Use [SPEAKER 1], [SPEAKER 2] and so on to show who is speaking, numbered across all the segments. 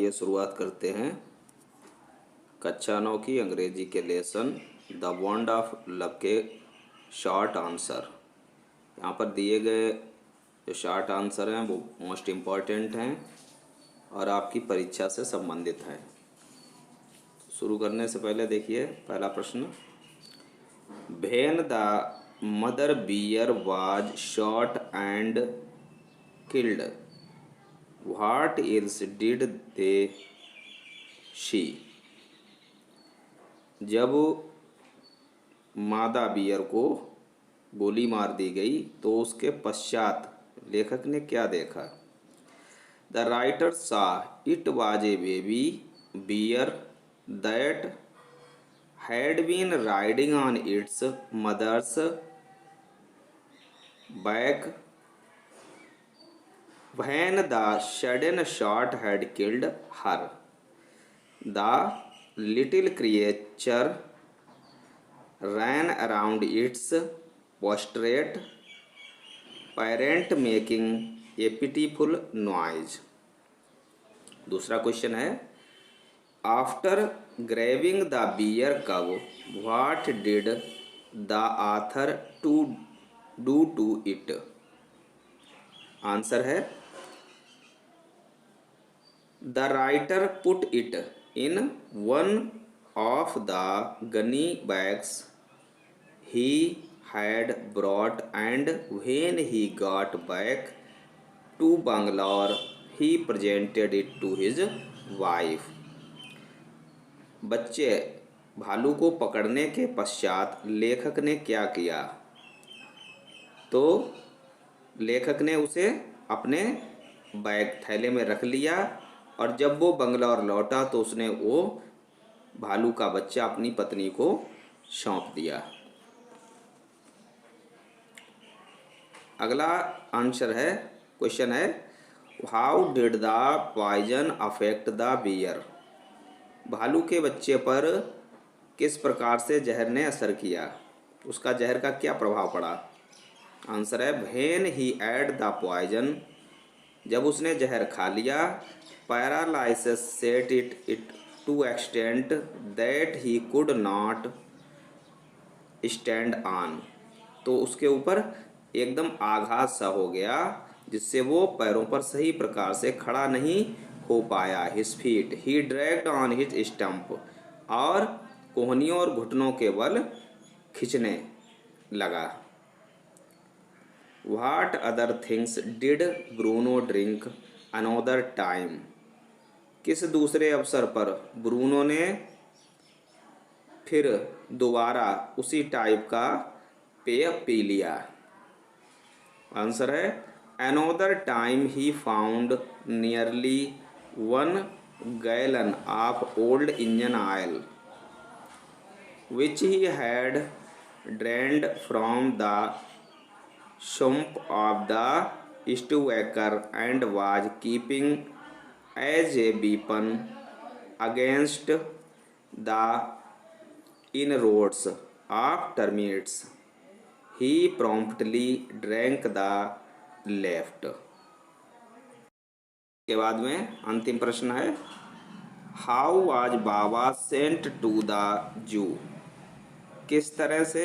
[SPEAKER 1] ये शुरुआत करते हैं कक्षा 9 की अंग्रेजी के lesson the bond of love के शॉर्ट आंसर। यहाँ पर दिए गए जो शॉर्ट आंसर हैं वो मोस्ट इम्पॉर्टेंट हैं और आपकी परीक्षा से संबंधित हैं। शुरू करने से पहले देखिए पहला प्रश्न, when the mother bear was shot and killed what else did the she. जब मादा बियर को गोली मार दी गई तो उसके पश्चात लेखक ने क्या देखा। The writer saw it was a baby bear that had been riding on its mother's back when the sudden shot had killed her. The little creature ran around its prostrate parent making a pitiful noise. दूसरा question है, after grabbing the bear cub, what did the author do to it? Answer है, the writer put it in one of the gunny bags he had brought, and when he got back to Bangalore he presented it to his wife. बच्चे भालू को पकड़ने के पश्चात लेखक ने क्या किया। तो लेखक ने उसे अपने बैग थैले में रख लिया और जब वो बंगलौर लौटा तो उसने वो भालू का बच्चा अपनी पत्नी को सौंप दिया। अगला आंसर है, क्वेश्चन है, how did the poison affect the bear. भालू के बच्चे पर किस प्रकार से जहर ने असर किया, उसका जहर का क्या प्रभाव पड़ा। आंसर है, when he ate the poison, जब उसने जहर खा लिया, paralysis set it to extent that he could not stand on, तो उसके ऊपर एकदम आघात सा हो गया जिससे वो पैरों पर सही प्रकार से खड़ा नहीं हो पाया। His feet he dragged on his stump, और कोहनियों और घुटनों के बल खींचने लगा। What other things did Bruno drink another time? किस दूसरे अवसर पर ब्रूनो ने फिर दोबारा उसी टाइप का पेय पी लिया। आंसर है, another time he found nearly 1 gallon of old engine oil which he had drained from the sump of the stoker and was keeping as a weapon against the inroads of termites. He promptly drank the left. के बाद में अंतिम प्रश्न है, How was Baba sent to the zoo? किस तरह से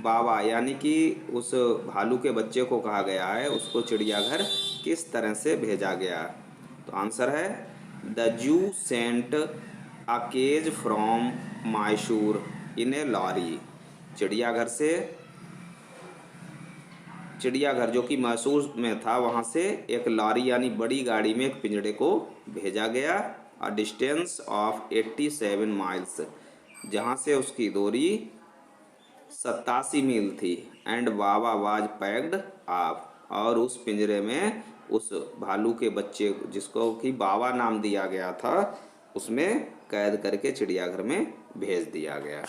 [SPEAKER 1] बाबा यानी कि उस भालू के बच्चे को कहा गया है उसको चिड़ियाघर किस तरह से भेजा गया। तो आंसर है, the zoo sent a cage from Mysore in a lorry. चिड़ियाघर जो कि मैसूर में था वहाँ से एक लॉरी यानी बड़ी गाड़ी में एक पिंजड़े को भेजा गया। अ डिस्टेंस ऑफ 87 माइल्स, जहाँ से उसकी दूरी 87 मील थी। And Baba was packed up, और उस पिंजरे में उस भालू के बच्चे जिसको कि बाबा नाम दिया गया था उसमें कैद करके चिड़ियाघर में भेज दिया गया।